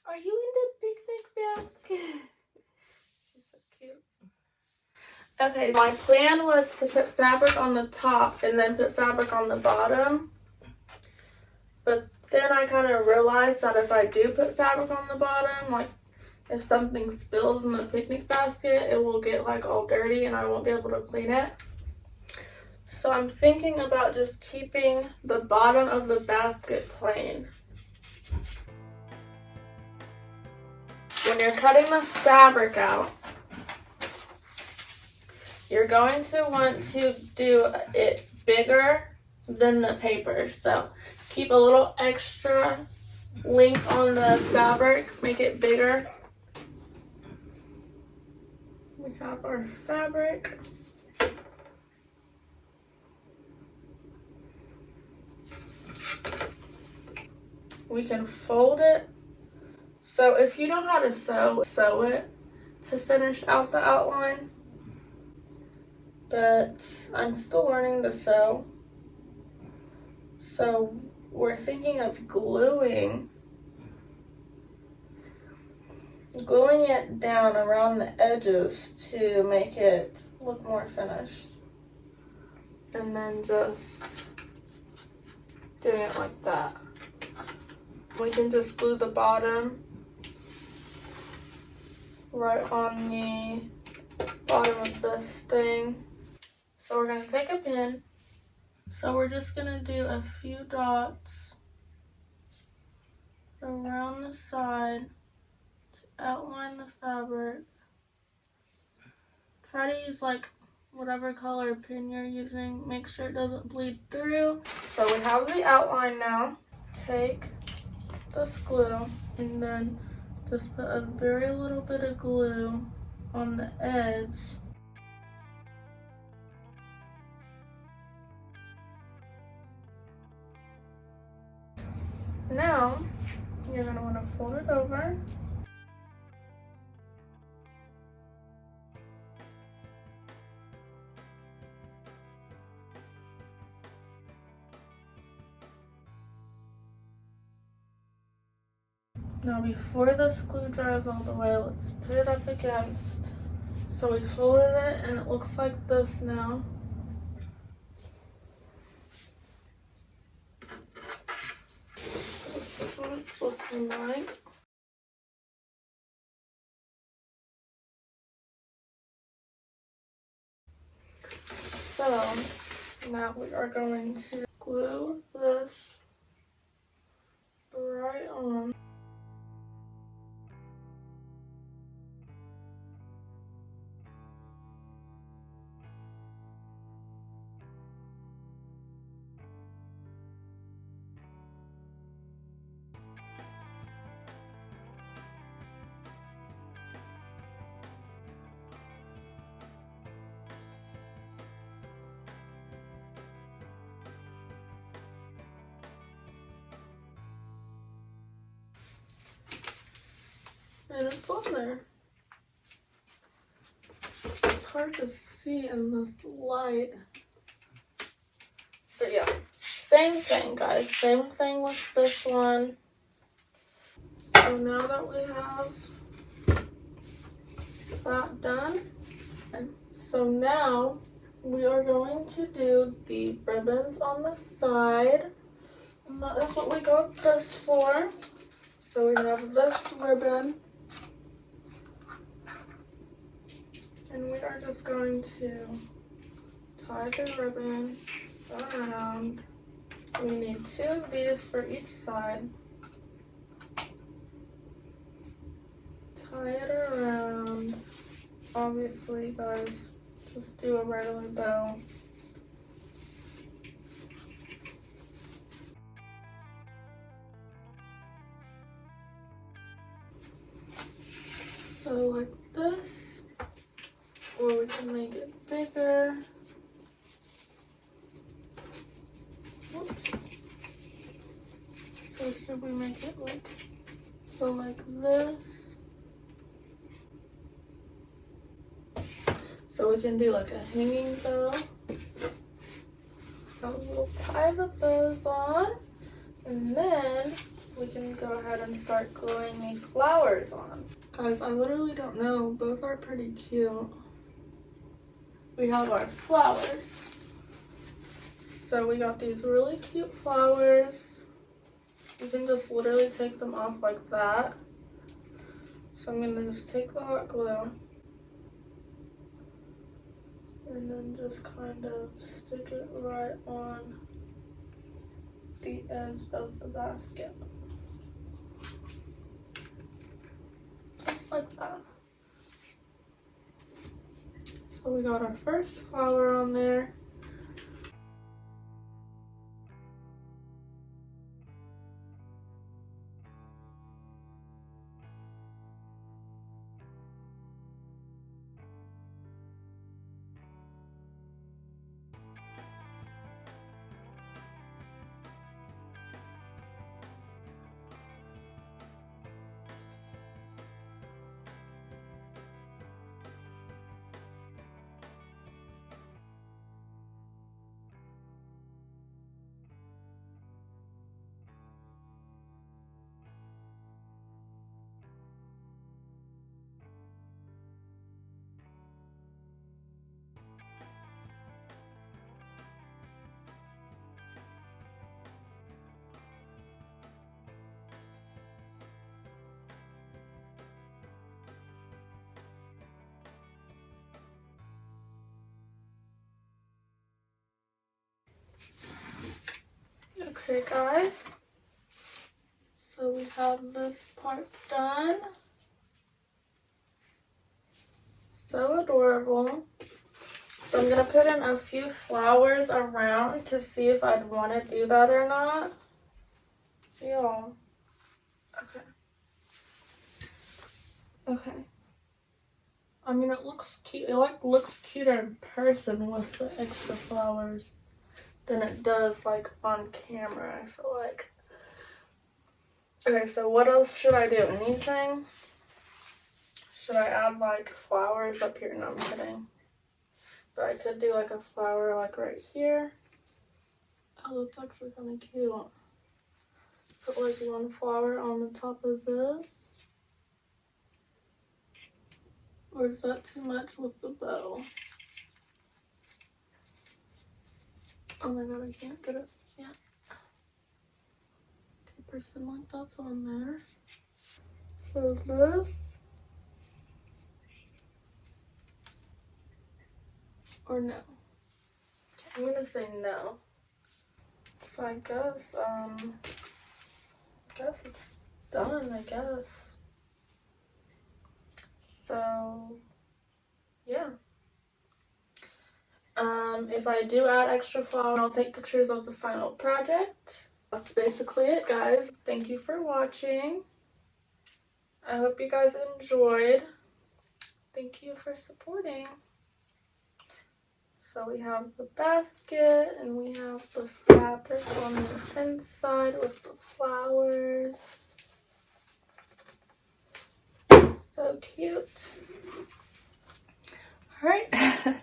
Are you in the picnic basket? She's so cute. Okay, my plan was to put fabric on the top and then put fabric on the bottom. But then I kind of realized that if I do put fabric on the bottom, like if something spills in the picnic basket, it will get like all dirty and I won't be able to clean it. So I'm thinking about just keeping the bottom of the basket plain. When you're cutting the fabric out, you're going to want to do it bigger than the paper. So keep a little extra length on the fabric, make it bigger. We have our fabric. We can fold it. So if you know how to sew it to finish out the outline. But I'm still learning to sew. So we're thinking of gluing it down around the edges to make it look more finished. And then just doing it like that. We can just glue the bottom right on the bottom of this thing. So we're going to take a pin. So we're just going to do a few dots around the side to outline the fabric. Try to use like whatever color pin you're using. Make sure it doesn't bleed through. So we have the outline now. Take this glue and then just put a very little bit of glue on the edge. Now, you're going to want to fold it over. Now before this glue dries all the way, let's put it up against. So we folded it and it looks like this now. That's what it's looking like. So now we are going to glue this right on. And it's on there. It's hard to see in this light. But yeah, same thing, guys. Same thing with this one. So now that we have that done, so now we are going to do the ribbons on the side. And that is what we got this for. So we have this ribbon. And we are just going to tie the ribbon around. We need 2 of these for each side. Tie it around. Obviously, guys, just do a regular bow. So like this, or we can make it bigger. Whoops. So should we make it like this? So we can do like a hanging bow. So we'll tie the bows on, and then we can go ahead and start gluing the flowers on. Guys, I literally don't know. Both are pretty cute. We have our flowers. So we got these really cute flowers. You can just literally take them off like that. So I'm gonna just take the hot glue and then just kind of stick it right on the edge of the basket. Just like that. So we got our first flower on there. Okay guys, so we have this part done. So adorable. So I'm gonna put in a few flowers around to see if I'd want to do that or not. Yeah. Okay. Okay. I mean, it looks cute. It like looks cuter in person with the extra flowers than it does like on camera, I feel like. Okay, so what else should I do? Anything? Should I add like flowers up here? No, I'm kidding. But I could do like a flower like right here. Oh, that's actually kind of cute. Put like one flower on the top of this. Or is that too much with the bow? Oh my god, I can't get it. Yeah. Okay, pretend like that's on there. So this. Or no. Okay, I'm gonna say no. So I guess it's done, I guess. So yeah. If I do add extra flour, I'll take pictures of the final project. That's basically it, guys. Thank you for watching. I hope you guys enjoyed. Thank you for supporting. So we have the basket and we have the fabric on the inside with the flowers. So cute. All right.